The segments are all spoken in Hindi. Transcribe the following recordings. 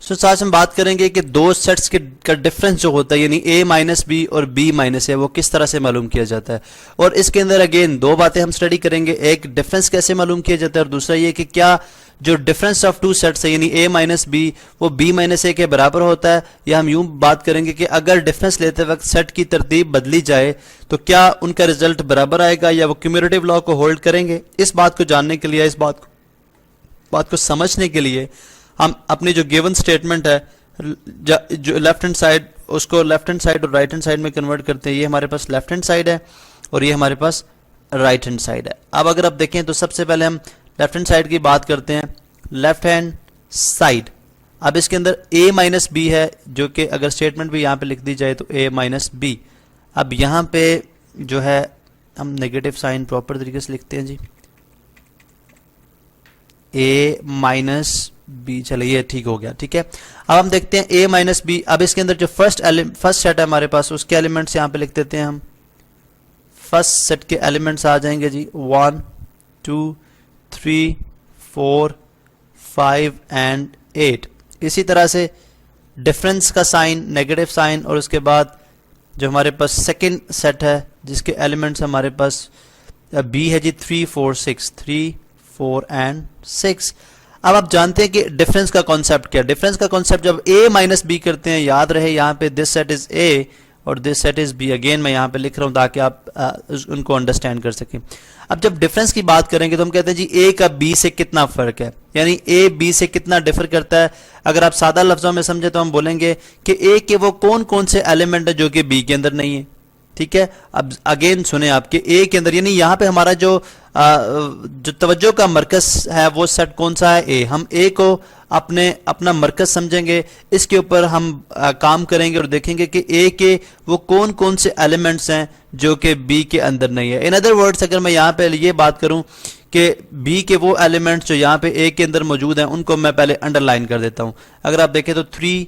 तो आज हम बात करेंगे कि दो सेट्स के का डिफरेंस जो होता है यानी a माइनस बी और b माइनस ए वो किस तरह से मालूम किया जाता है। और इसके अंदर अगेन दो बातें हम स्टडी करेंगे, एक डिफरेंस कैसे मालूम किया जाता है और दूसरा ये कि क्या जो डिफरेंस ऑफ टू सेट्स है यानी a माइनस बी वो b माइनस ए के बराबर होता है, या हम यूं बात करेंगे कि अगर डिफरेंस लेते वक्त सेट की तरतीब बदली जाए तो क्या उनका रिजल्ट बराबर आएगा या वो क्यूमुलेटिव लॉ को होल्ड करेंगे। इस बात को जानने के लिए, इस बात को समझने के लिए हम अपनी जो गिवन स्टेटमेंट है जो लेफ्ट हैंड साइड उसको लेफ्ट हैंड साइड और राइट हैंड साइड में कन्वर्ट करते हैं। ये हमारे पास लेफ्ट हैंड साइड है और ये हमारे पास राइट हैंड साइड है। अब अगर आप देखें तो सबसे पहले हम लेफ्ट हैंड साइड की बात करते हैं। लेफ्ट हैंड साइड, अब इसके अंदर a माइनस बी है जो कि अगर स्टेटमेंट भी यहाँ पे लिख दी जाए तो a माइनस बी। अब यहाँ पे जो है हम नेगेटिव साइन प्रॉपर तरीके से लिखते हैं जी, a माइनस बी, चलिए ये ठीक हो गया, ठीक है। अब हम देखते हैं a माइनस बी। अब इसके अंदर जो फर्स्ट सेट है हमारे पास उसके एलिमेंट्स यहाँ पे लिख देते हैं हम। फर्स्ट सेट के एलिमेंट्स आ जाएंगे जी 1 2 3 4 5 एंड 8। इसी तरह से डिफरेंस का साइन नेगेटिव साइन और उसके बाद जो हमारे पास सेकंड सेट है जिसके एलिमेंट्स हमारे पास b है जी 3 4 6 3 4 एंड 6। अब आप जानते हैं कि डिफरेंस का कॉन्सेप्ट क्या है। डिफरेंस का कॉन्सेप्ट जब a माइनस बी करते हैं, याद रहे यहाँ पे दिस सेट इज a और this set is b। Again मैं यहाँ पे लिख रहा हूँ ताकि आप उनको अंडरस्टैंड कर सकें। अब जब डिफरेंस की बात करेंगे तो हम कहते हैं जी a का b से कितना फर्क है, यानी a b से कितना डिफर करता है। अगर आप सादा लफ्जों में समझे तो हम बोलेंगे कि a के वो कौन कौन से एलिमेंट है जो कि b के अंदर नहीं है, ठीक है। अब अगेन सुने आपके a के अंदर यानी यहाँ पे हमारा जो तवज्जो का मरकज है वो सेट कौन सा है a। हम a को अपना मरकज समझेंगे, इसके ऊपर हम काम करेंगे और देखेंगे कि a के वो कौन कौन से एलिमेंट्स हैं जो कि b के अंदर नहीं है। इन अदर वर्ड्स अगर मैं यहाँ पे ये बात करूं कि b के वो एलिमेंट्स जो यहाँ पे a के अंदर मौजूद हैं उनको मैं पहले अंडरलाइन कर देता हूं। अगर आप देखें तो 3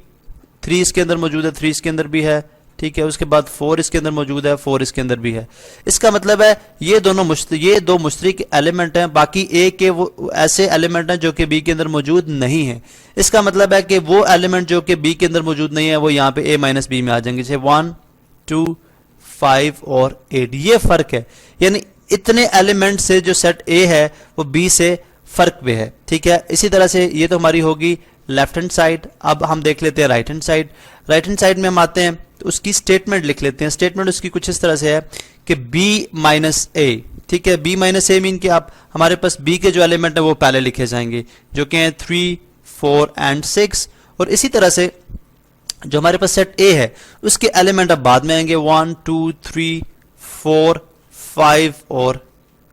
इसके अंदर मौजूद है, 3 इसके अंदर भी है, ठीक है। उसके बाद 4 इसके अंदर मौजूद है, 4 इसके अंदर भी है। इसका मतलब है ये दो मुश्तरक एलिमेंट हैं, बाकी a के वो ऐसे एलिमेंट हैं जो कि b के अंदर मौजूद नहीं है। इसका मतलब है कि वो एलिमेंट जो कि b के अंदर मौजूद नहीं है वो यहाँ पे a माइनस बी में आ जाएंगे, जैसे 1 2 5 और 8। ये फर्क है, यानी इतने एलिमेंट से जो सेट a है वो b से फर्क पे है, ठीक है। इसी तरह से ये तो हमारी होगी लेफ्ट हैंड साइड। अब हम देख लेते हैं right hand side. Right hand side में हम आते हैं तो उसकी स्टेटमेंट लिख लेते हैं। स्टेटमेंट उसकी कुछ इस तरह से है कि b माइनस ए, ठीक है। b माइनस ए मीन कि आप हमारे पास b के जो एलिमेंट है वो पहले लिखे जाएंगे जो कि हैं 3 4 एंड 6। और इसी तरह से जो हमारे पास सेट a है उसके एलिमेंट अब बाद में आएंगे 1 2 3 4 5 और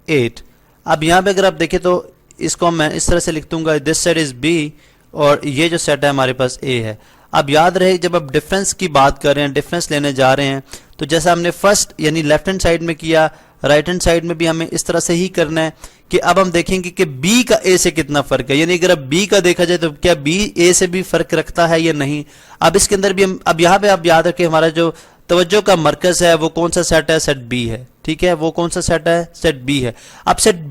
8। अब यहाँ पे अगर आप देखें तो इसको मैं इस तरह से लिख दूंगा, दिस सेट इज b और ये जो सेट है हमारे पास a है। अब याद रहे जब आप डिफरेंस की बात कर रहे हैं, डिफरेंस लेने जा रहे हैं, तो जैसा हमने फर्स्ट यानी लेफ्ट हैंड साइड में किया, राइट हैंड साइड में भी हमें इस तरह से ही करना है कि अब हम देखेंगे कि b का a से कितना फर्क है। यानी अगर अब b का देखा जाए तो क्या b a से भी फर्क रखता है या नहीं। अब इसके अंदर भी हम अब यहाँ पे आप याद रखें हमारा जो तवज्जो का मरकज है वो कौन सा सेट है, सेट b है, ठीक है। वो कौन सा सेट है, सेट b है। अब सेट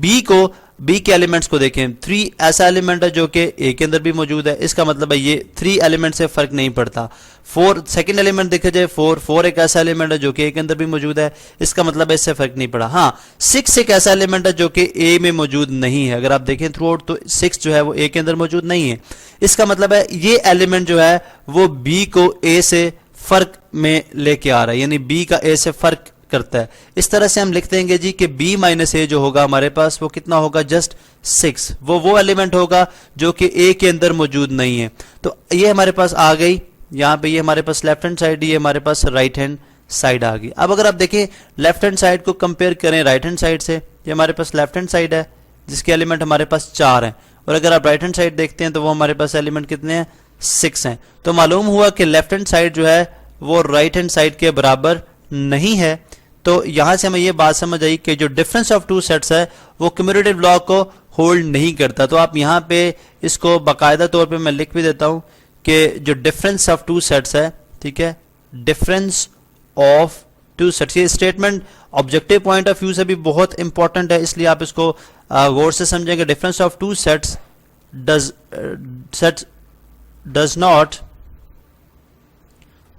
b के एलिमेंट्स को देखें, 3 ऐसा एलिमेंट है जो कि a के अंदर भी मौजूद है, इसका मतलब है ये 3 एलिमेंट से फर्क नहीं पड़ता। 4 सेकंड एलिमेंट देखा जाए 4 एक ऐसा एलिमेंट है जो कि a के अंदर भी मौजूद है, इसका मतलब है इससे फर्क नहीं पड़ा। हाँ 6 एक ऐसा एलिमेंट है जो कि a में मौजूद नहीं है। अगर आप देखें थ्रू आउट तो 6 जो है वो a के अंदर मौजूद नहीं है, इसका मतलब है ये एलिमेंट जो है वो b को a से फर्क में लेके आ रहा है, यानी b का a से फर्क करता है। इस तरह से हम लिख देंगे जी कि b माइनस ए जो होगा हमारे पास वो कितना होगा, जस्ट 6। वो एलिमेंट होगा जो कि a के अंदर मौजूद नहीं है। तो ये हमारे पास आ गई यहाँ पे, ये हमारे पास लेफ्ट हैंड साइड, ये हमारे पास राइट हैंड साइड आ गई। अब अगर आप देखें लेफ्ट हैंड साइड को कंपेयर करें राइट हैंड साइड से, ये हमारे पास लेफ्ट हैंड साइड है जिसके एलिमेंट हमारे पास 4 हैं, और अगर आप राइट हैंड साइड देखते हैं तो वो हमारे पास एलिमेंट कितने हैं, 6 हैं। तो मालूम हुआ कि लेफ्ट हैंड साइड जो है वो राइट हैंड साइड के बराबर नहीं है। तो यहां से हमें ये बात समझ आई कि जो डिफरेंस ऑफ टू सेट्स है वो क्यूमुलेटिव लॉ को होल्ड नहीं करता। तो आप यहां पे इसको बाकायदा तौर पे मैं लिख भी देता हूं कि जो डिफरेंस ऑफ टू सेट्स है, ठीक है, डिफरेंस ऑफ टू सेट्स, ये statement objective point of view से भी बहुत इंपॉर्टेंट है, इसलिए आप इसको गौर से समझेंगे। Difference of two sets does not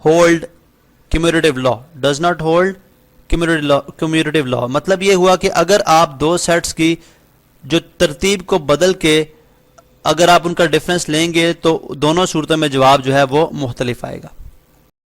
hold cumulative law, does not hold cumulative law मतलब ये हुआ कि अगर आप दो सेट्स की जो तरतीब को बदल के अगर आप उनका डिफरेंस लेंगे तो दोनों सूरतों में जवाब जो है वो मुख्तलिफ आएगा।